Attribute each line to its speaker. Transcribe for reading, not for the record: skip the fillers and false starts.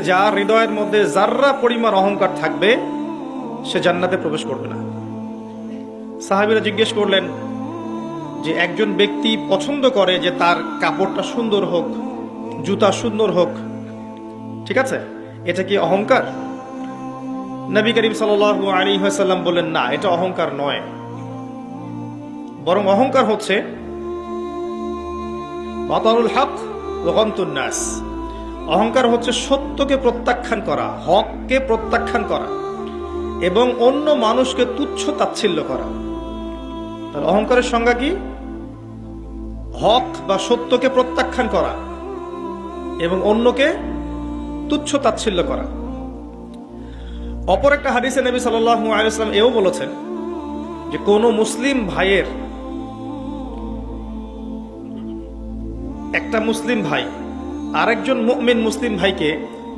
Speaker 1: যার হৃদয়ের মধ্যে যাররা পরিমাণ অহংকার থাকবে সে জান্নাতে প্রবেশ করবে না। সাহাবীরা জিজ্ঞেস করলেন যে একজন ব্যক্তি পছন্দ করে যে তার কাপড়টা সুন্দর হোক, জুতা সুন্দর হোক, ঠিক আছে, এটা কি অহংকার? নবী করিম সাল্লাল্লাহু আলাইহি ওয়াসাল্লাম বললেন, না, এটা অহংকার নয়, বরং অহংকার হচ্ছে বাতারুল হক ওয়া গমতুন নাস। অহংকার হচ্ছে সত্যকে প্রত্যাখ্যান করা, হককে প্রত্যাখ্যান করা এবং অন্য মানুষকে তুচ্ছ তাচ্ছিল্য করা। তাহলে অহংকারের সংজ্ঞা কি? হক বা সত্যকে প্রত্যাখ্যান করা এবং অন্যকে তুচ্ছ তাচ্ছিল্য করা। অপর একটা হাদিসে নবী সাল্লাল্লাহু আলাইহি ওয়াসাল্লাম এও বলেছেন যে কোন মুসলিম ভাইয়ের, একটা মুসলিম ভাই আরেকজন মুমিন মুসলিম ভাইকে